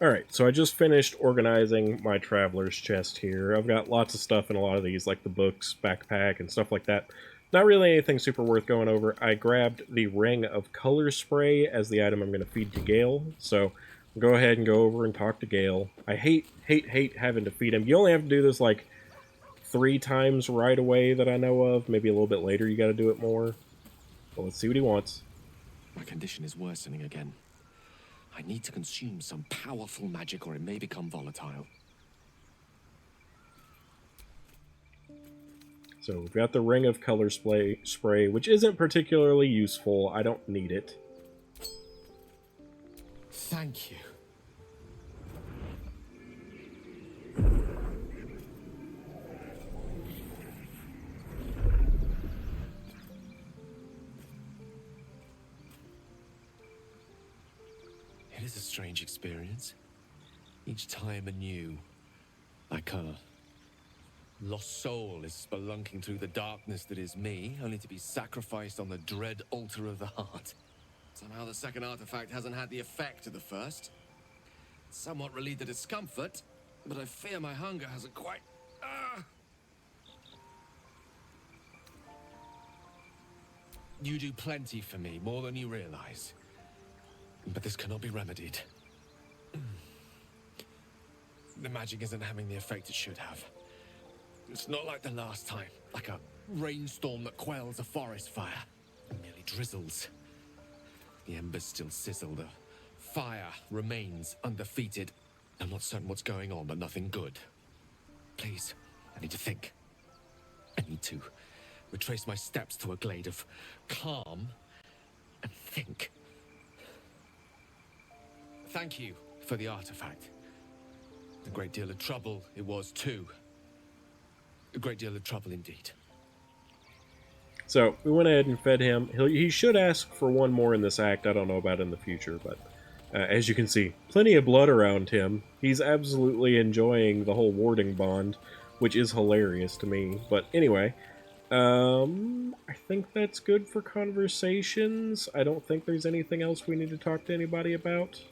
Alright, so I just finished organizing my traveler's chest here. I've got lots of stuff in a lot of these, like the books, backpack, and stuff like that. Not really anything super worth going over. I grabbed the ring of color spray as the item I'm going to feed to Gale, so I'll go ahead and go over and talk to Gale. I hate having to feed him. You only have to do this like 3 times right away that I know of. Maybe a little bit later you got to do it more. But let's see what he wants. My condition is worsening again. I need to consume some powerful magic or it may become volatile. So we've got the ring of color spray, which isn't particularly useful. I don't need it. Thank you. It is a strange experience. Each time anew, like a lost soul is spelunking through the darkness that is me, only to be sacrificed on the dread altar of the heart. Somehow the second artifact hasn't had the effect of the first. It's somewhat relieved the discomfort, but I fear my hunger hasn't quite... You do plenty for me, more than you realize. But this cannot be remedied. The magic isn't having the effect it should have. It's not like the last time, like a rainstorm that quells a forest fire. It merely drizzles. The embers still sizzle, the fire remains undefeated. I'm not certain what's going on, but nothing good. Please, I need to think. I need to retrace my steps to a glade of calm and think. Thank you for the artifact. A great deal of trouble it was too. A great deal of trouble indeed. So we went ahead and fed him. He should ask for one more in this act. I don't know about in the future, but as you can see, plenty of blood around him. He's absolutely enjoying the whole warding bond, which is hilarious to me. But anyway, I think that's good for conversations. I don't think there's anything else we need to talk to anybody about.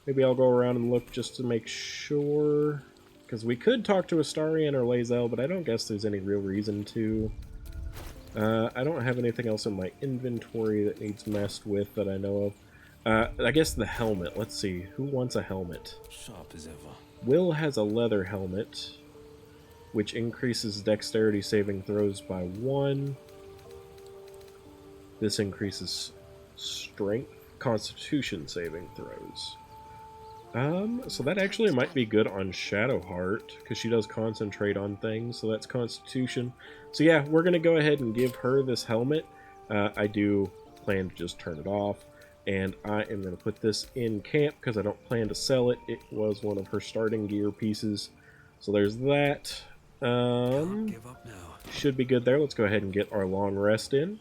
Maybe I'll go around and look just to make sure. Because we could talk to Astarion or Lae'zel, but I don't guess there's any real reason to. I don't have anything else in my inventory that needs messed with that I know of. I guess the helmet. Let's see. Who wants a helmet? Sharp as ever. Will has a leather helmet, which increases dexterity saving throws by 1. This increases strength, constitution saving throws. So that actually might be good on Shadowheart, because she does concentrate on things, so that's Constitution. So yeah, we're going to go ahead and give her this helmet. I do plan to just turn it off, and I am going to put this in camp, because I don't plan to sell it. It was one of her starting gear pieces. So there's that. Can't give up now. Should be good there. Let's go ahead and get our long rest in.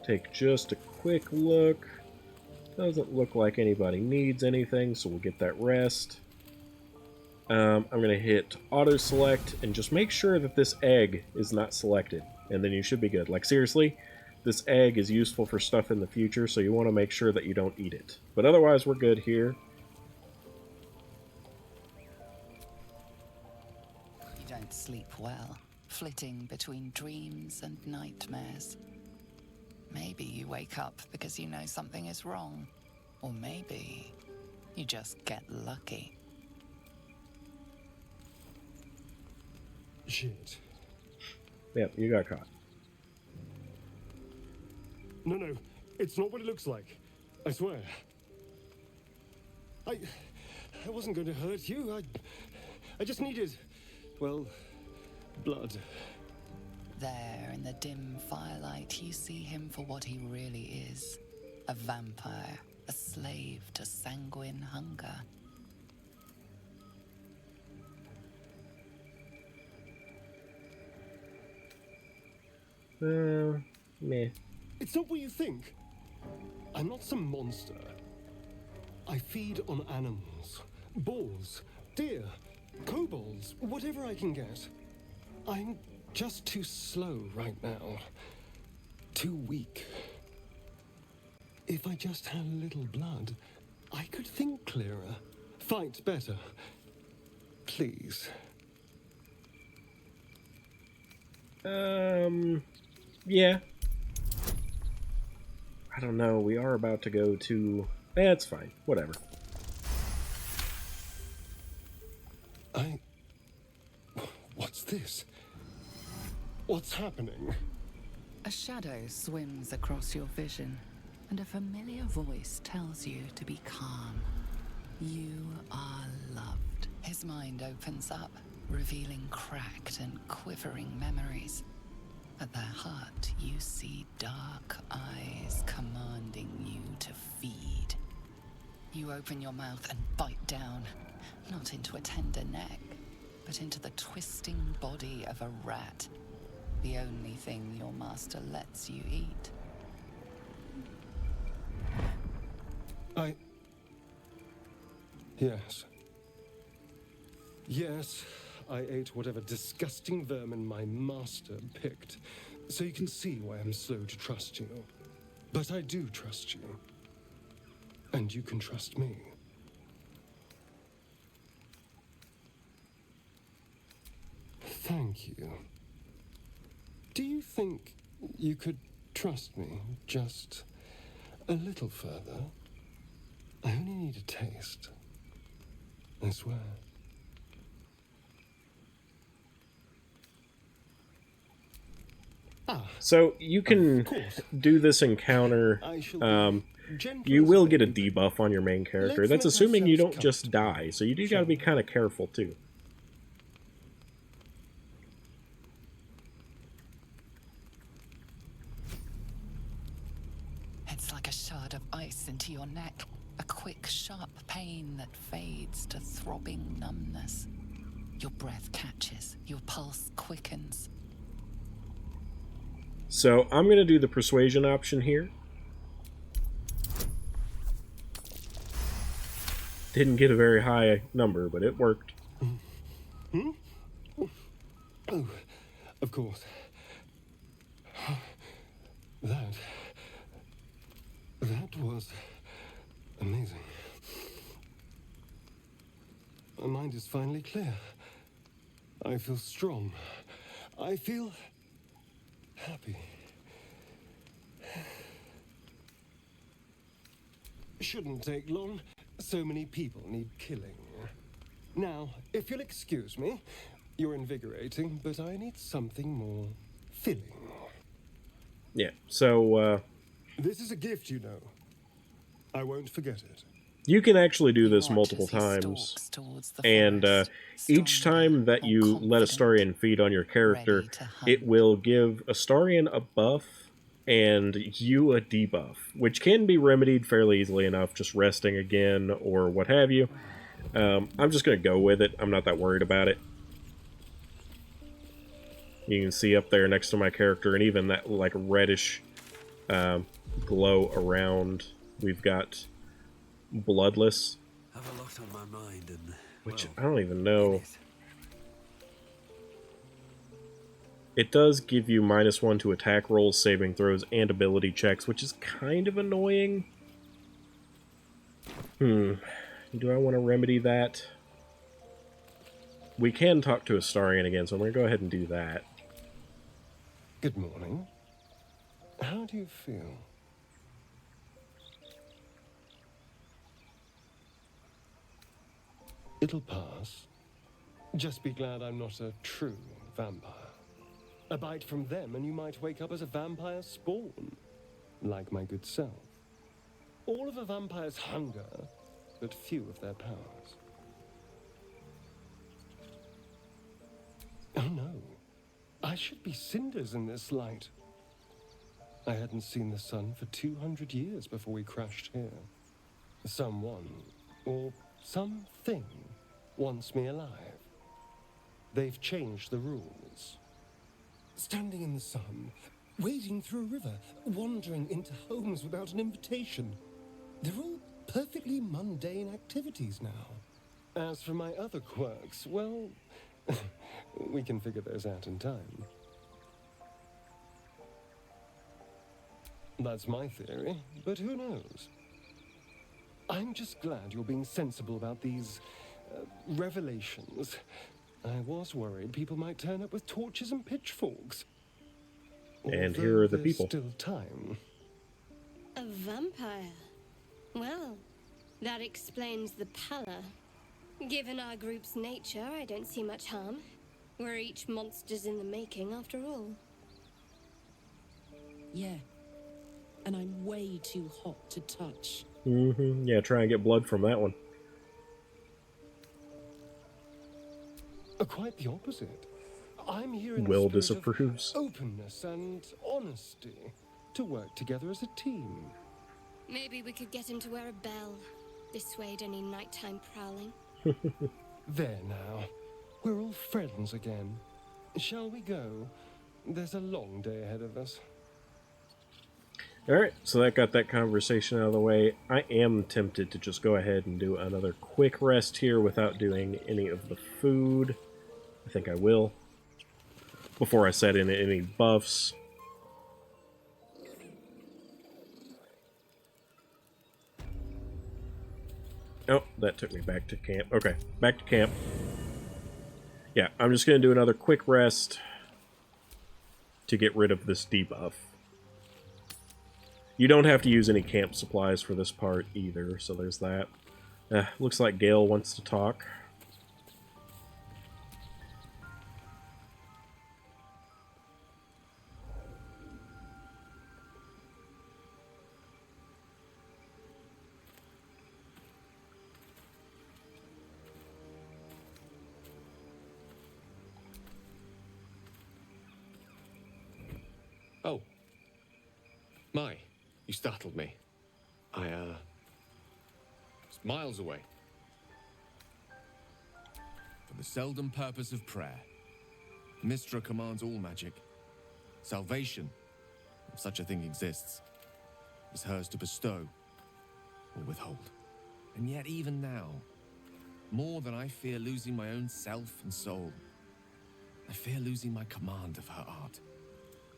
Take just a quick look. Doesn't look like anybody needs anything, so we'll get that rest. I'm going to hit auto select and just make sure that this egg is not selected, and then you should be good. Like seriously, this egg is useful for stuff in the future, so you want to make sure that you don't eat it. But otherwise, we're good here. You don't sleep well, flitting between dreams and nightmares. Maybe you wake up because you know something is wrong. Or maybe you just get lucky. Shit. Yep, you got caught. No, it's not what it looks like. I swear. I wasn't going to hurt you. I just needed, well, blood. There, in the dim firelight, you see him for what he really is. A vampire, a slave to sanguine hunger. Meh. It's not what you think. I'm not some monster. I feed on animals. Boars, deer, kobolds, whatever I can get. I'm just too slow right now. Too weak. If I just had a little blood, I could think clearer, fight better. Please. Yeah. I don't know, we are about to go to... it's fine, whatever. What's this? What's happening? A shadow swims across your vision, and a familiar voice tells you to be calm. You are loved. His mind opens up, revealing cracked and quivering memories. At their heart, you see dark eyes commanding you to feed. You open your mouth and bite down, not into a tender neck, but into the twisting body of a rat, the only thing your master lets you eat. Yes. Yes, I ate whatever disgusting vermin my master picked, so you can see why I'm slow to trust you. But I do trust you. And you can trust me. Thank you. Do you think you could trust me just a little further? I only need a taste. I swear. So you can do this encounter. You will get a debuff on your main character. That's assuming you don't just die, so you do gotta be kind of careful too. It's like a shard of ice into your neck, a quick, sharp pain that fades to throbbing numbness. Your breath catches, your pulse quickens. So I'm going to do the persuasion option here. Didn't get a very high number, but it worked. Oh, of course. That was amazing. My mind is finally clear. I feel strong. I feel happy. Shouldn't take long. So many people need killing. Now, if you'll excuse me, you're invigorating, but I need something more filling. Yeah, so This is a gift, you know. I won't forget it. you can actually do this multiple times, and each time that you let Astarion feed on your character, it will give Astarion a buff and you a debuff, which can be remedied fairly easily enough, just resting again or what have you. I'm just going to go with it. I'm not that worried about it. You can see up there next to my character, and even that like reddish glow around, we've got Bloodless, Have a lot on my mind, and which well, I don't even know. it is. It does give you -1 to attack rolls, saving throws, and ability checks, which is kind of annoying. Do I want to remedy that? We can talk to Astarion again, so I'm going to go ahead and do that. Good morning. How do you feel? It'll pass. Just be glad I'm not a true vampire. A bite from them and you might wake up as a vampire spawn, like my good self. All of a vampire's hunger, but few of their powers. Oh no, I should be cinders in this light. I hadn't seen the sun for 200 years before we crashed here. Someone, or something, wants me alive. They've changed the rules. Standing in the sun, wading through a river, wandering into homes without an invitation. They're all perfectly mundane activities now. As for my other quirks, well, we can figure those out in time. That's my theory, but who knows? I'm just glad you're being sensible about these revelations. I was worried people might turn up with torches and pitchforks. And Although here are the there's people. still time. A vampire? Well, that explains the pallor. Given our group's nature, I don't see much harm. We're each monsters in the making, after all. Yeah. And I'm way too hot to touch. Yeah, try and get blood from that one. Quite the opposite. I'm here in Will the spirit disapproves. of openness and honesty to work together as a team. Maybe we could get him to wear a bell. Dissuade any nighttime prowling. There now. We're all friends again. Shall we go? There's a long day ahead of us. Alright, so that got that conversation out of the way. I am tempted to just go ahead and do another quick rest here without doing any of the food. I think I will. Before I set in any buffs. Oh, that took me back to camp. Okay, back to camp. Yeah, I'm just going to do another quick rest to get rid of this debuff. You don't have to use any camp supplies for this part either, so there's that. Looks like Gale wants to talk. Oh. My, you startled me. I, was miles away. For the seldom purpose of prayer, Mystra commands all magic. Salvation, if such a thing exists, is hers to bestow or withhold. And yet even now, more than I fear losing my own self and soul, I fear losing my command of her art.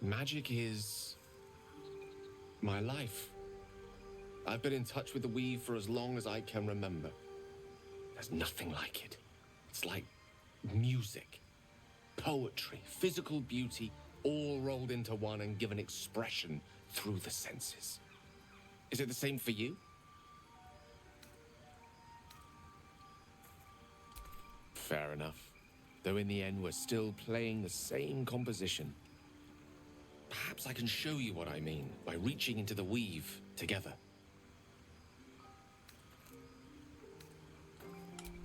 Magic is my life. I've been in touch with the weave for as long as I can remember. There's nothing like it. It's like music, poetry, physical beauty, all rolled into one and given expression through the senses. Is it the same for you? Fair enough. Though in the end, we're still playing the same composition. Perhaps I can show you what I mean by reaching into the weave together.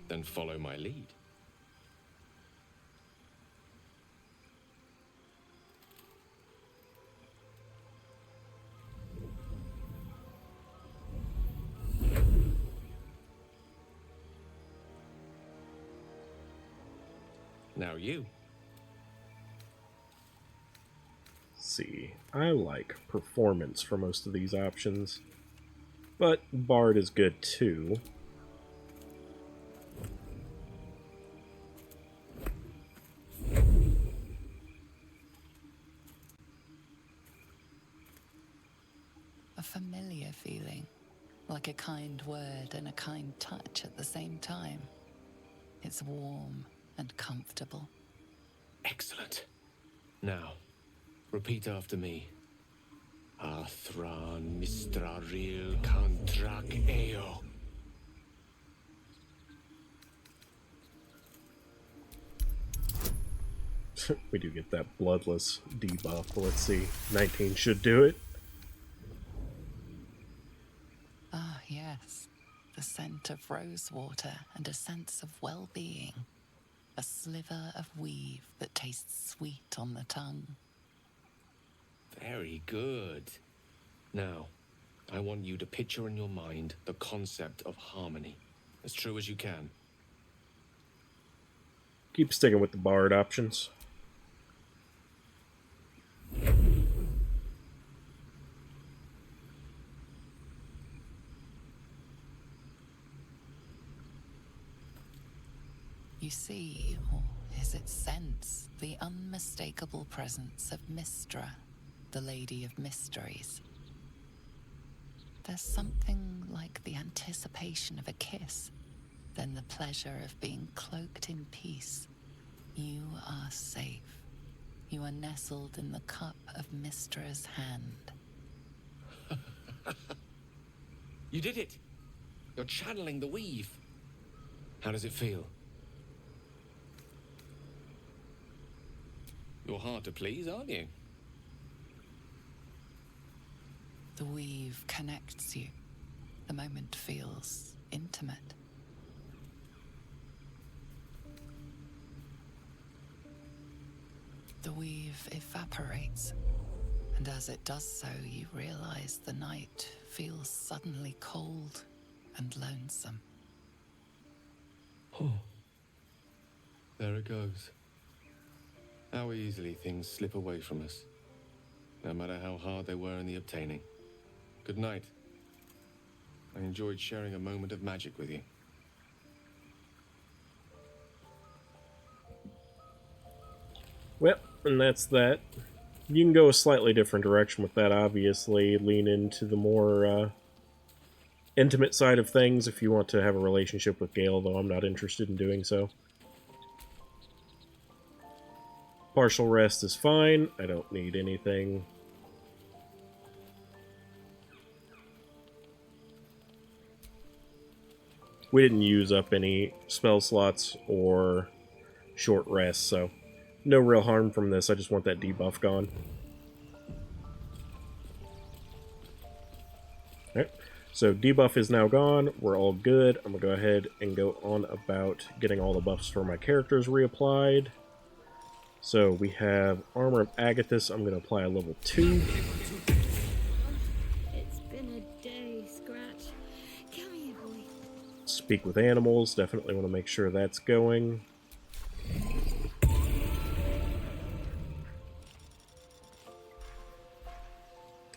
Then follow my lead. Now you. See, I like performance for most of these options, but Bard is good too. A familiar feeling, like a kind word and a kind touch at the same time. It's warm and comfortable. Excellent. Now, repeat after me. Athran Mistraril Kantrak Eo. We do get that bloodless debuff. Let's see. 19 should do it. Ah, yes. The scent of rosewater and a sense of well-being. A sliver of weave that tastes sweet on the tongue. Very good. Now, I want you to picture in your mind the concept of harmony, as true as you can. Keep sticking with the Bard options. You see, or is it sense, the unmistakable presence of Mystra, the Lady of Mysteries. There's something like the anticipation of a kiss, then the pleasure of being cloaked in peace. You are safe. You are nestled in the cup of Mystra's hand. You did it! You're channeling the weave. How does it feel? You're hard to please, aren't you? The weave connects you. The moment feels intimate. The weave evaporates, and as it does so, you realize the night feels suddenly cold and lonesome. Oh. There it goes. How easily things slip away from us, no matter how hard they were in the obtaining. Good night. I enjoyed sharing a moment of magic with you. Well, and that's that. You can go a slightly different direction with that, obviously. Lean into the more intimate side of things if you want to have a relationship with Gale, though I'm not interested in doing so. Partial rest is fine. I don't need anything. We didn't use up any spell slots or short rest, so no real harm from this. I just want that debuff gone. Alright, so debuff is now gone. We're all good. I'm going to go ahead and go on about getting all the buffs for my characters reapplied. So we have Armor of Agathis. I'm going to apply a level 2. It's been a day, Scratch. Come here, boy. Speak with Animals. Definitely want to make sure that's going.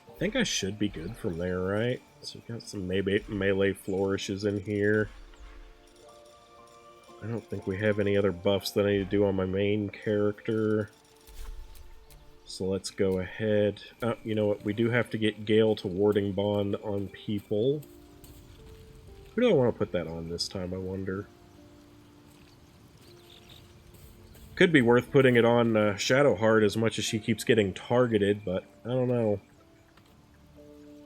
I think I should be good from there, right? So we've got some melee flourishes in here. I don't think we have any other buffs that I need to do on my main character. So let's go ahead. You know what? We do have to get Gale to Warding Bond on people. Who do I want to put that on this time, I wonder? Could be worth putting it on Shadowheart as much as she keeps getting targeted, but I don't know.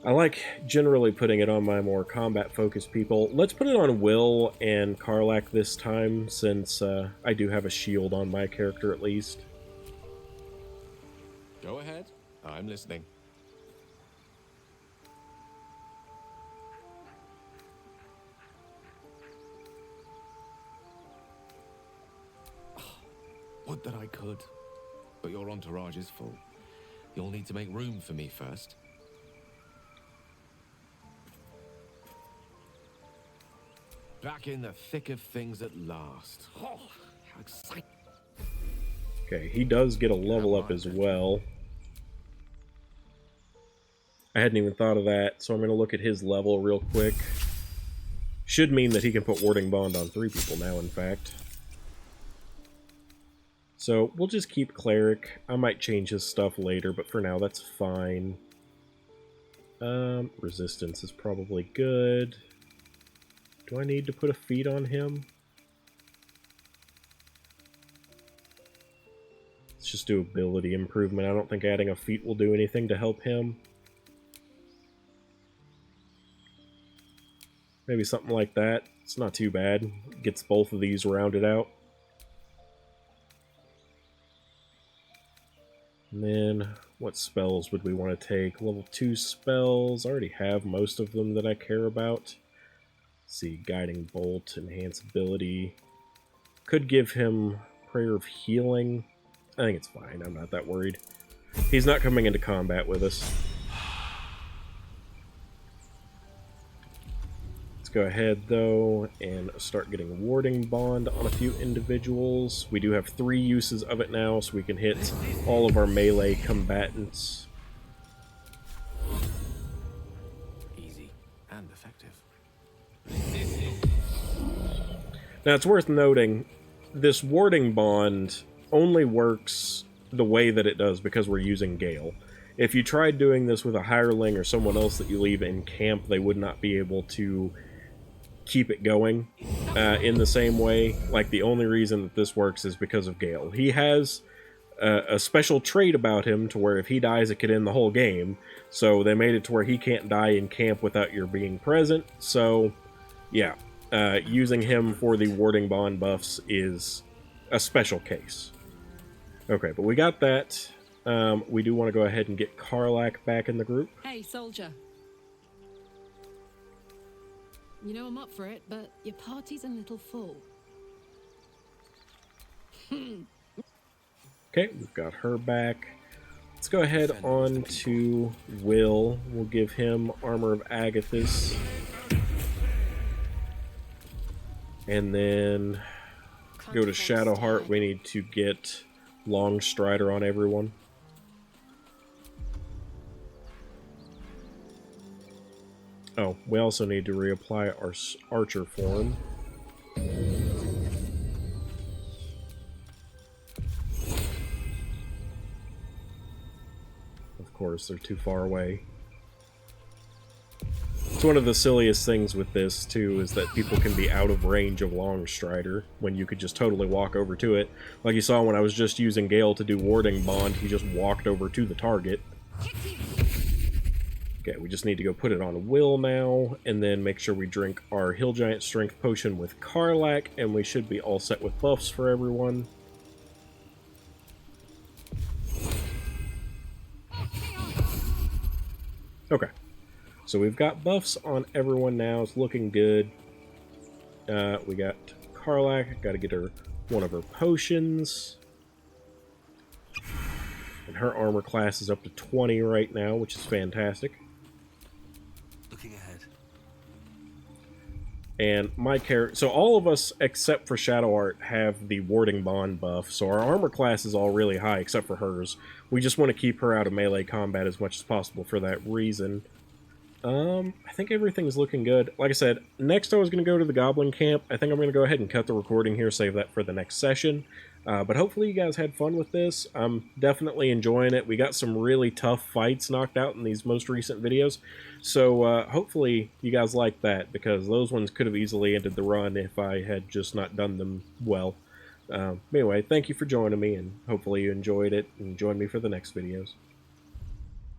I like generally putting it on my more combat-focused people. Let's put it on Will and Karlach this time, since I do have a shield on my character at least. Go ahead. I'm listening. Would that I could. But your entourage is full. You'll need to make room for me first. Back in the thick of things at last. Oh, how exciting. Okay, he does get a level up as well. I hadn't even thought of that, so I'm going to look at his level real quick. Should mean that he can put Warding Bond on 3 people now, in fact. So, we'll just keep Cleric. I might change his stuff later, but for now, that's fine. Resistance is probably good. Do I need to put a feat on him? Let's just do ability improvement. I don't think adding a feat will do anything to help him. Maybe something like that. It's not too bad. Gets both of these rounded out. And then, what spells would we want to take? Level 2 spells. I already have most of them that I care about. Let's see, Guiding Bolt, Enhance Ability. Could give him Prayer of Healing. I think it's fine. I'm not that worried. He's not coming into combat with us. Let's go ahead, though, and start getting Warding Bond on a few individuals. We do have 3 uses of it now, so we can hit all of our melee combatants. Easy and effective. Now, it's worth noting, this Warding Bond only works the way that it does because we're using Gale. If you tried doing this with a hireling or someone else that you leave in camp, they would not be able to keep it going in the same way. Like, the only reason that this works is because of Gale. He has a special trait about him to where if he dies, it could end the whole game. So they made it to where he can't die in camp without your being present. So, yeah, using him for the warding bond buffs is a special case. Okay, but we got that. We do want to go ahead and get Karlak back in the group. Hey, soldier. You know I'm up for it, but your party's a little full. Okay, we've got her back. Let's go ahead on to Will. We'll give him Armor of Agathis. And then go to Shadowheart. We need to get Long Strider on everyone. Oh, we also need to reapply our Archer form. Of course, they're too far away. It's one of the silliest things with this, too, is that people can be out of range of Long Strider when you could just totally walk over to it. Like you saw when I was just using Gale to do Warding Bond, he just walked over to the target. Okay, we just need to go put it on Will now, and then make sure we drink our Hill Giant Strength Potion with Karlak, and we should be all set with buffs for everyone. Okay, so we've got buffs on everyone now. It's looking good. We got Karlak. Got to get her one of her potions. And her armor class is up to 20 right now, which is fantastic. Looking ahead. And my character... So all of us, except for Shadowheart, have the Warding Bond buff. So our armor class is all really high, except for hers. We just want to keep her out of melee combat as much as possible for that reason. I think everything's looking good. Like I said, next I was going to go to the Goblin Camp. I think I'm going to go ahead and cut the recording here, save that for the next session. But hopefully you guys had fun with this. I'm definitely enjoying it. We got some really tough fights knocked out in these most recent videos. So hopefully you guys like that, because those ones could have easily ended the run if I had just not done them well. Anyway, thank you for joining me, and hopefully you enjoyed it and join me for the next videos.